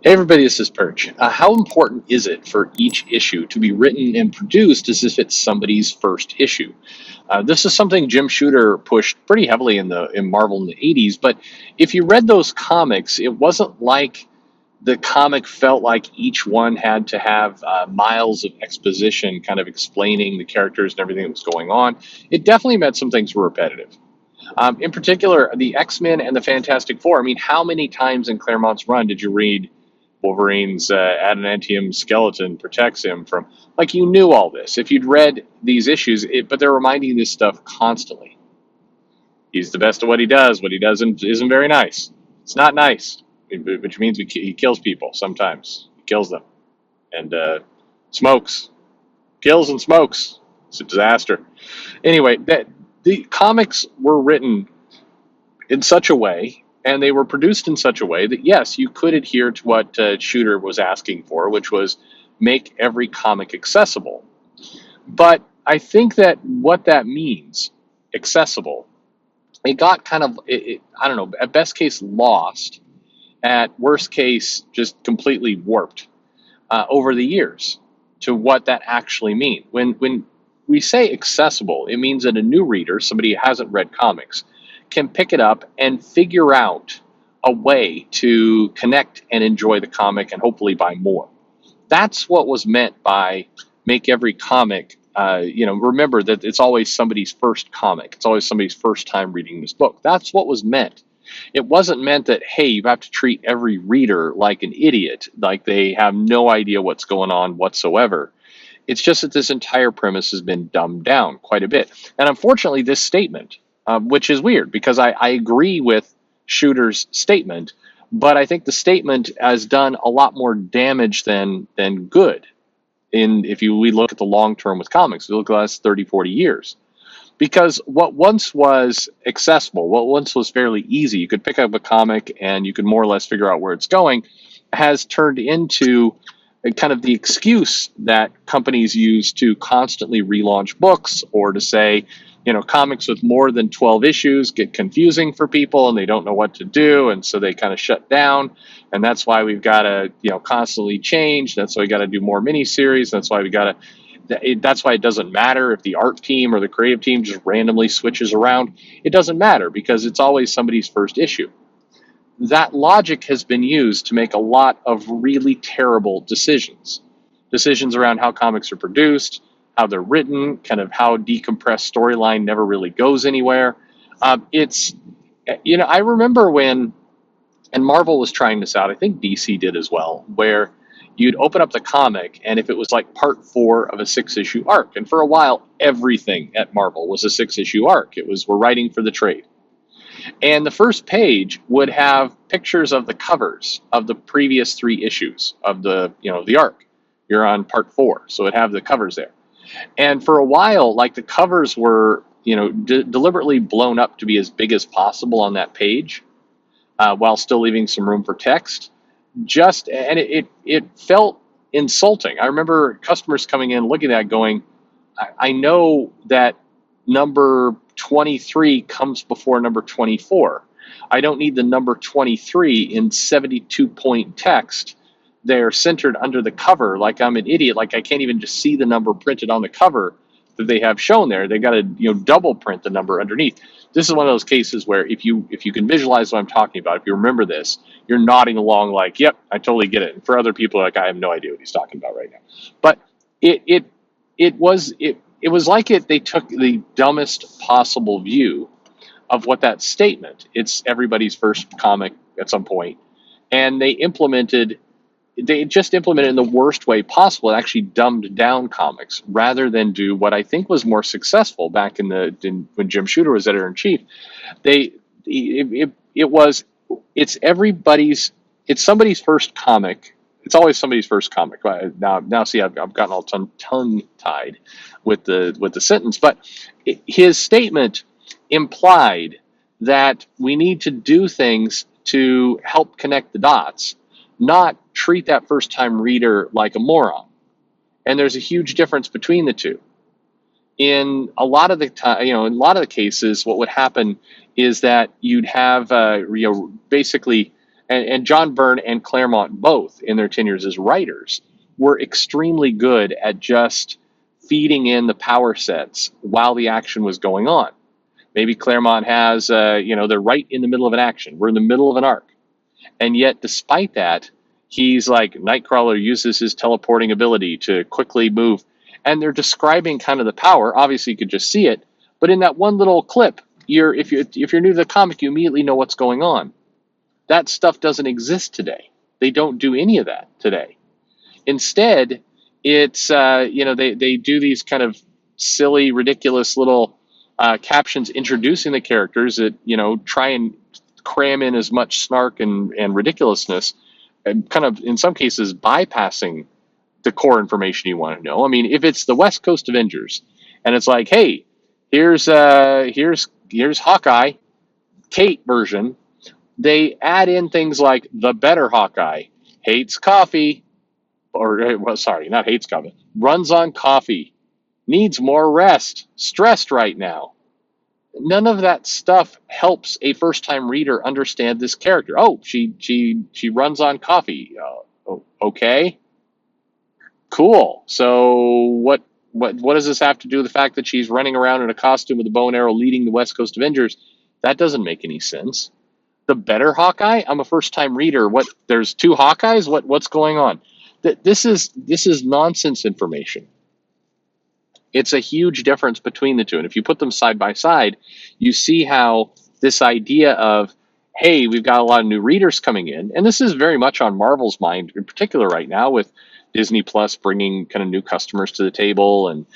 Hey everybody, this is Perch. How important is it for each issue to be written and produced as if it's somebody's first issue? This is something Jim Shooter pushed pretty heavily in Marvel in the '80s. But if you read those comics, it wasn't like the comic felt like each one had to have miles of exposition, kind of explaining the characters and everything that was going on. It definitely meant some things were repetitive. In particular, the X-Men and the Fantastic Four. I mean, how many times in Claremont's run did you read Wolverine's adamantium skeleton protects him from? Like, you knew all this if you'd read these issues, but they're reminding you this stuff constantly. He's the best at what he does. What he does isn't very nice. It's not nice, which means he kills people sometimes. He kills them and smokes, kills and smokes. It's a disaster. Anyway, the comics were written in such a way, and they were produced in such a way that yes, you could adhere to what Shooter was asking for, which was make every comic accessible. But I think that what that means, accessible, it got kind of, I don't know, at best case lost, at worst case just completely warped over the years to what that actually means. When we say accessible, it means that a new reader, somebody who hasn't read comics, can pick it up and figure out a way to connect and enjoy the comic and hopefully buy more. That's what was meant by make every comic. Remember that it's always somebody's first comic. It's always somebody's first time reading this book. That's what was meant. It wasn't meant that, hey, you have to treat every reader like an idiot, like they have no idea what's going on whatsoever. It's just that this entire premise has been dumbed down quite a bit. And unfortunately, this statement, which is weird because I agree with Shooter's statement, but I think the statement has done a lot more damage than good. If we look at the long term with comics, we look at the last 30, 40 years. Because what once was accessible, what once was fairly easy, you could pick up a comic and you could more or less figure out where it's going, has turned into kind of the excuse that companies use to constantly relaunch books, or to say, comics with more than 12 issues get confusing for people and they don't know what to do. And so they kind of shut down. And that's why we've got to, constantly change. That's why we got to do more miniseries. That's why that's why it doesn't matter if the art team or the creative team just randomly switches around. It doesn't matter because it's always somebody's first issue. That logic has been used to make a lot of really terrible decisions. Decisions around how comics are produced, how they're written, kind of how decompressed storyline never really goes anywhere. I remember when, and Marvel was trying this out, I think DC did as well, where you'd open up the comic, and if it was like part 4 of a 6-issue arc, and for a while, everything at Marvel was a 6-issue arc. It was, we're writing for the trade. And the first page would have pictures of the covers of the previous 3 issues of the arc. You're on part 4, so it'd have the covers there. And for a while, like, the covers were, deliberately blown up to be as big as possible on that page, while still leaving some room for text. And it felt insulting. I remember customers coming in, looking at that, going, I know that number 23 comes before number 24. I don't need the number 23 in 72-point text there centered under the cover like I'm an idiot. Like, I can't even just see the number printed on the cover that they have shown there. They got to double print the number underneath. This is one of those cases where if you can visualize what I'm talking about, if you remember this, you're nodding along like, yep, I totally get it. And for other people, like, I have no idea what he's talking about right now. But it was like they took the dumbest possible view of what that statement, it's everybody's first comic at some point, and they just implemented in the worst way possible. It actually dumbed down comics rather than do what I think was more successful back when Jim Shooter was editor-in-chief. It's somebody's first comic. It's always somebody's first comic. Now see, I've gotten all tongue-tied with the sentence, but his statement implied that we need to do things to help connect the dots, not treat that first-time reader like a moron. And there's a huge difference between the two. In a lot of the cases, what would happen is that you'd have, basically And John Byrne and Claremont both, in their tenures as writers, were extremely good at just feeding in the power sets while the action was going on. Maybe Claremont has, they're right in the middle of an action. We're in the middle of an arc. And yet, despite that, he's like, Nightcrawler uses his teleporting ability to quickly move. And they're describing kind of the power. Obviously, you could just see it. But in that one little clip, if you're new to the comic, you immediately know what's going on. That stuff doesn't exist today. They don't do any of that today. Instead, it's they do these kind of silly, ridiculous little captions introducing the characters that try and cram in as much snark and ridiculousness, and kind of in some cases bypassing the core information you want to know. I mean, if it's the West Coast Avengers, and it's like, hey, here's Hawkeye, Kate version. They add in things like the better Hawkeye hates coffee, not hates coffee, runs on coffee, needs more rest, stressed right now. None of that stuff helps a first-time reader understand this character. Oh, she runs on coffee. Okay, cool. So what does this have to do with the fact that she's running around in a costume with a bow and arrow, leading the West Coast Avengers? That doesn't make any sense. The better Hawkeye? I'm a first-time reader. What? There's two Hawkeyes? What's going on? This is nonsense information. It's a huge difference between the two. And if you put them side by side, you see how this idea of, hey, we've got a lot of new readers coming in, and this is very much on Marvel's mind in particular right now, with Disney Plus bringing kind of new customers to the table, and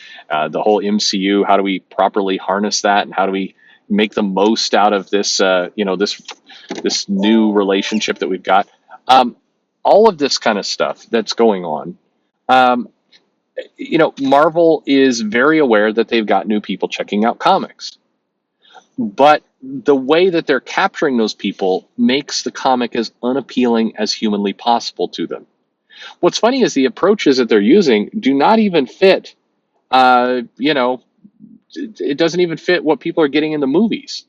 the whole MCU. How do we properly harness that, and how do we make the most out of this this new relationship that we've got? All of this kind of stuff that's going on. Marvel is very aware that they've got new people checking out comics, but the way that they're capturing those people makes the comic as unappealing as humanly possible to them. What's funny is the approaches that they're using do not even fit. It doesn't even fit what people are getting in the movies.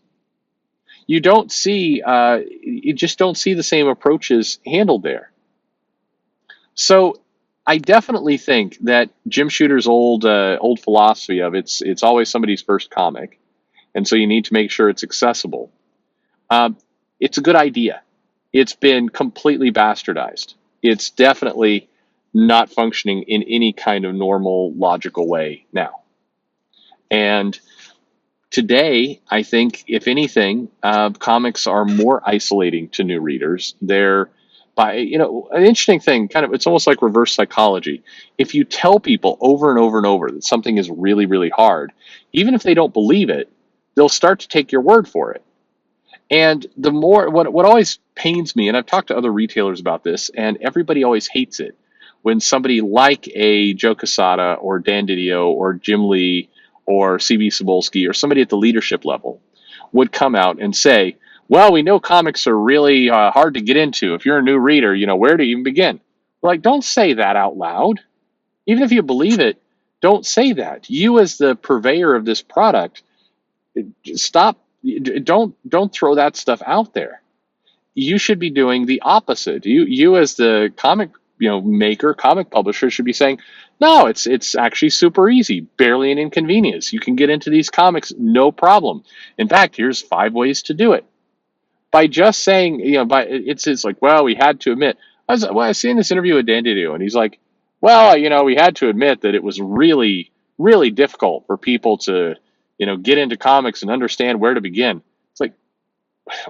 You just don't see the same approaches handled there. So I definitely think that Jim Shooter's old philosophy of it's always somebody's first comic, and so you need to make sure it's accessible. It's a good idea. It's been completely bastardized. It's definitely not functioning in any kind of normal, logical way now. And today, I think, if anything, comics are more isolating to new readers. They're an interesting thing, kind of, it's almost like reverse psychology. If you tell people over and over and over that something is really, really hard, even if they don't believe it, they'll start to take your word for it. And the more, what always pains me, and I've talked to other retailers about this, and everybody always hates it, when somebody like a Joe Quesada or Dan Didio or Jim Lee or C.B. Cebulski or somebody at the leadership level would come out and say, well, we know comics are really hard to get into. If you're a new reader, where to even begin? Like, don't say that out loud. Even if you believe it, don't say that. You, as the purveyor of this product, stop. Don't throw that stuff out there. You should be doing the opposite. You as the comic maker, comic publisher, should be saying, no, it's actually super easy, barely an inconvenience. You can get into these comics no problem. In fact, here's 5 ways to do it. By just saying, it's like, well, we had to admit. I was seeing this interview with Dan Didio, and he's like, well, we had to admit that it was really, really difficult for people to, get into comics and understand where to begin. It's like,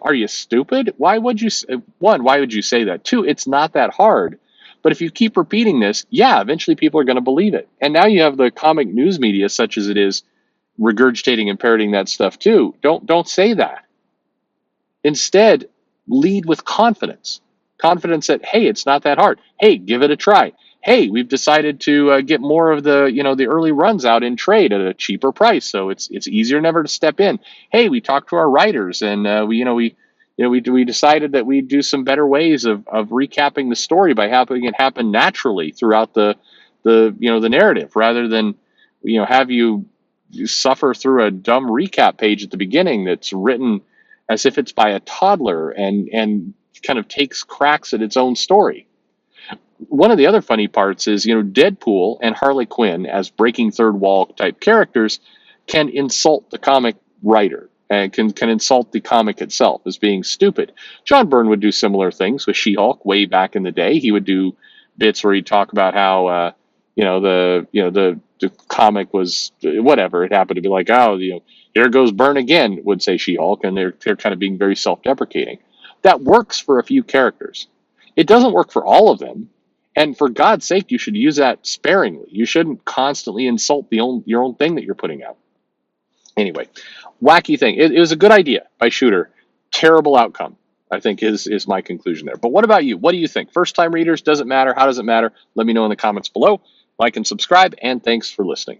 are you stupid? Why would you say that? 2, it's not that hard. But if you keep repeating this, eventually people are going to believe it. And now you have the comic news media, such as it is, regurgitating and parroting that stuff too. Don't say that. Instead, lead with confidence. Confidence that, hey, it's not that hard. Hey, give it a try. Hey, we've decided to get more of the early runs out in trade at a cheaper price, so it's easier never to step in. Hey, we talked to our writers, and we decided that we'd do some better ways of recapping the story by having it happen naturally throughout the narrative, rather than have you suffer through a dumb recap page at the beginning that's written as if it's by a toddler and kind of takes cracks at its own story. One of the other funny parts is, Deadpool and Harley Quinn as breaking third wall type characters can insult the comic writer and can insult the comic itself as being stupid. John Byrne would do similar things with She-Hulk way back in the day. He would do bits where he'd talk about how the comic was whatever. It happened to be like, oh, here goes Byrne again, would say She-Hulk, and they're kind of being very self-deprecating. That works for a few characters. It doesn't work for all of them. And for God's sake, you should use that sparingly. You shouldn't constantly insult your own thing that you're putting out. Anyway, wacky thing. It was a good idea by Shooter. Terrible outcome, I think, is my conclusion there. But what about you? What do you think? First time readers, does it matter? How does it matter? Let me know in the comments below. Like and subscribe, and thanks for listening.